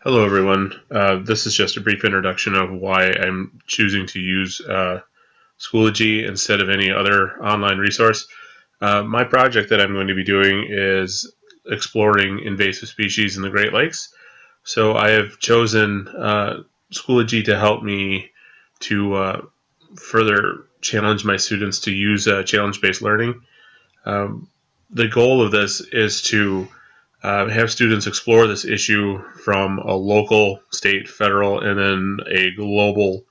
Hello, everyone. This is just a brief introduction of why I'm choosing to use Schoology instead of any other online resource. My project that I'm going to be doing is exploring invasive species in the Great Lakes. So I have chosen Schoology to help me to further challenge my students to use challenge-based learning. Um, the goal of this is to have students explore this issue from a local, state, federal, and then a global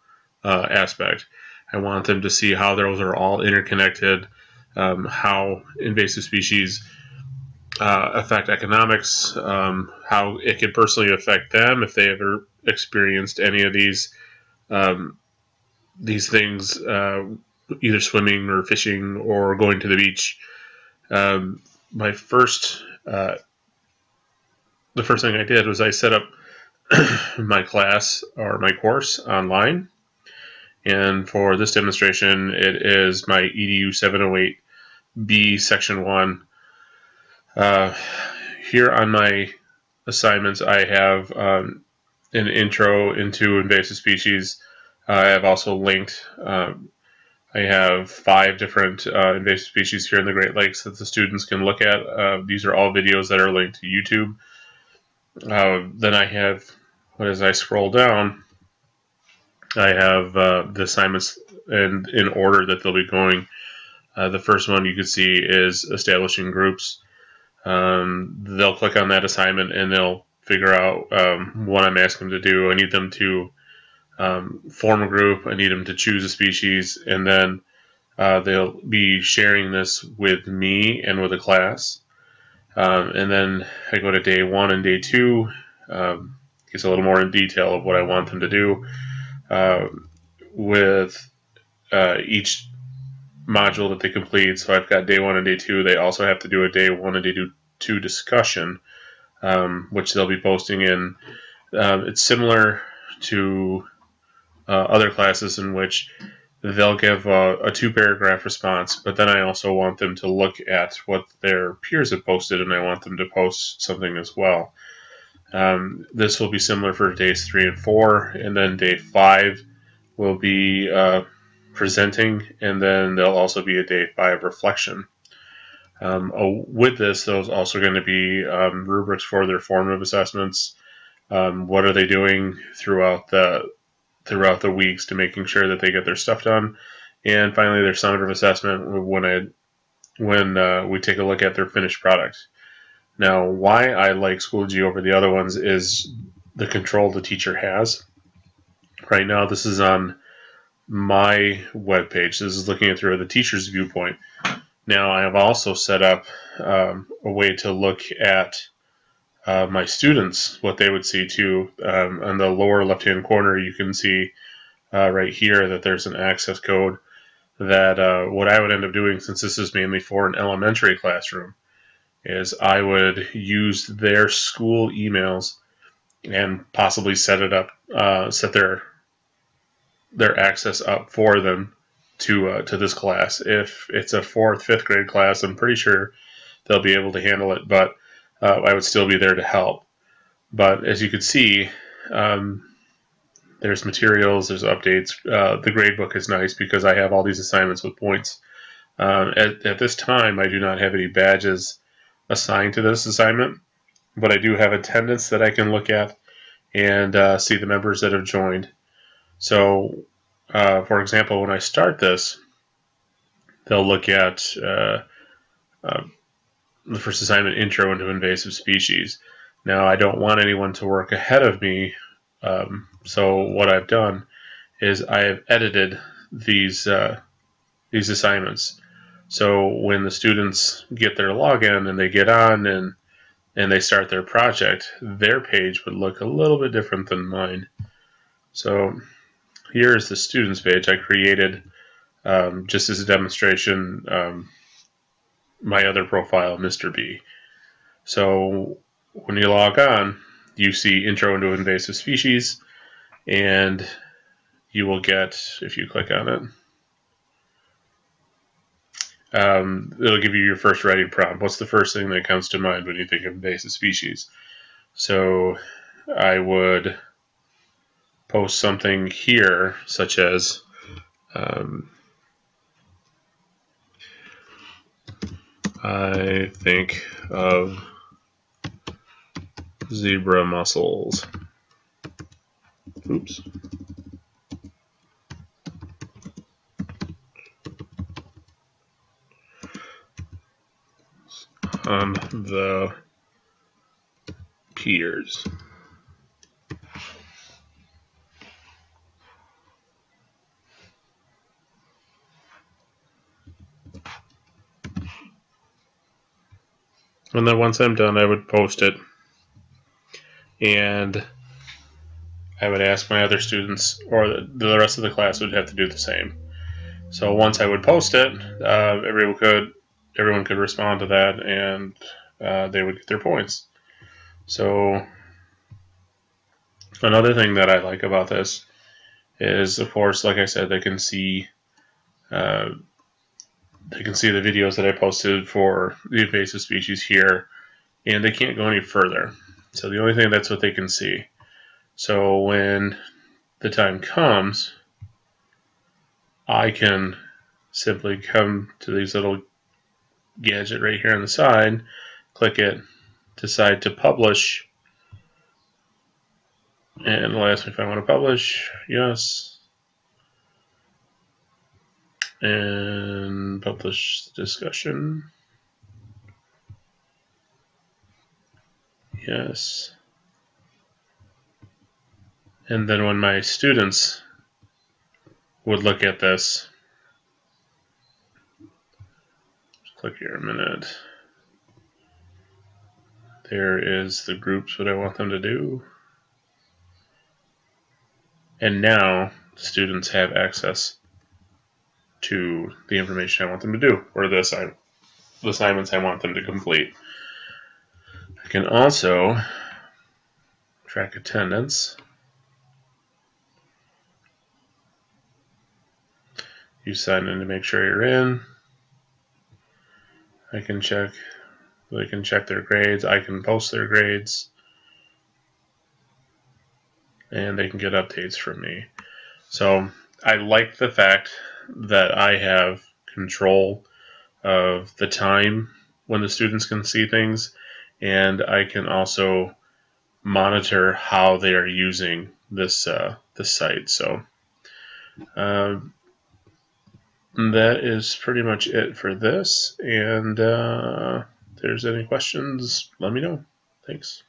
aspect. I want them to see how those are all interconnected, how invasive species affect economics, how it could personally affect them if they ever experienced any of um, these things, either swimming or fishing or going to the beach. My first the first thing I did was I set up my class or my course online. And for this demonstration, it is my EDU 708B Section 1. Here on my assignments, I have an intro into invasive species. I have also linked, I have 5 different invasive species here in the Great Lakes that the students can look at. These are all videos that are linked to YouTube. Then I have, as I scroll down, I have the assignments in order that they'll be going. The first one you can see is establishing groups. They'll click on that assignment and they'll figure out what I'm asking them to do. I need them to form a group. I need them to choose a species, and then they'll be sharing this with me and with the class. And then I go to day 1 and day 2. Gets a little more in detail of what I want them to do. With each module that they complete. So I've got day 1 and day 2. They also have to do a day 1 and day 2 discussion, which they'll be posting in. It's similar to other classes in which they'll give a 2-paragraph response, but then I also want them to look at what their peers have posted, and I want them to post something as well. This will be similar for days 3 and 4, and then day 5 will be presenting, and then there'll also be a day 5 reflection. With this, there's also going to be rubrics for their formative assessments. What are they doing throughout the weeks to making sure that they get their stuff done, and finally their summative assessment when we take a look at their finished product. Now, why I like Schoology over the other ones is the control the teacher has. Right now, this is on my webpage. This is looking at through the teacher's viewpoint. Now, I have also set up a way to look at my students, what they would see too. On the lower left-hand corner, you can see right here that there's an access code that what I would end up doing, since this is mainly for an elementary classroom, is I would use their school emails and possibly set it up, set their access up for them to this class. If it's a 4th, 5th grade class, I'm pretty sure they'll be able to handle it, but I would still be there to help. But as you can see, there's materials, there's updates. The gradebook is nice because I have all these assignments with points. At this time, I do not have any badges assigned to this assignment, but I do have attendance that I can look at and see the members that have joined. So, for example, when I start this, they'll look at the first assignment, Intro into Invasive Species. Now, I don't want anyone to work ahead of me, so what I've done is I have edited these assignments. So when the students get their login and they get on and they start their project, their page would look a little bit different than mine. So here's the students page I created just as a demonstration, my other profile, Mr. B. So when you log on, you see Intro into Invasive Species, and you will get, if you click on it, it'll give you your first writing prompt. What's the first thing that comes to mind when you think of invasive species? So I would post something here, such as I think of zebra mussels. Oops. On the piers. And then once I'm done, I would post it. And I would ask my other students, or the rest of the class would have to do the same. So once I would post it, everyone could respond to that, and they would get their points. So another thing that I like about this is, of course, like I said, they can see the videos that I posted for the invasive species here, and they can't go any further. So the only thing, that's what they can see. So when the time comes, I can simply come to these little gadget right here on the side, click it, decide to publish, and it'll ask me if I want to publish. Yes. And publish the discussion. Yes. And then when my students would look at this, just click here a minute. There is the groups, what I want them to do. And now students have access to the information I want them to do, or the assignments I want them to complete. I can also track attendance. You sign in to make sure you're in. They can check their grades. I can post their grades. And they can get updates from me. So I like the fact that I have control of the time when the students can see things, and I can also monitor how they are using this site. So that is pretty much it for this. And if there's any questions, let me know. Thanks.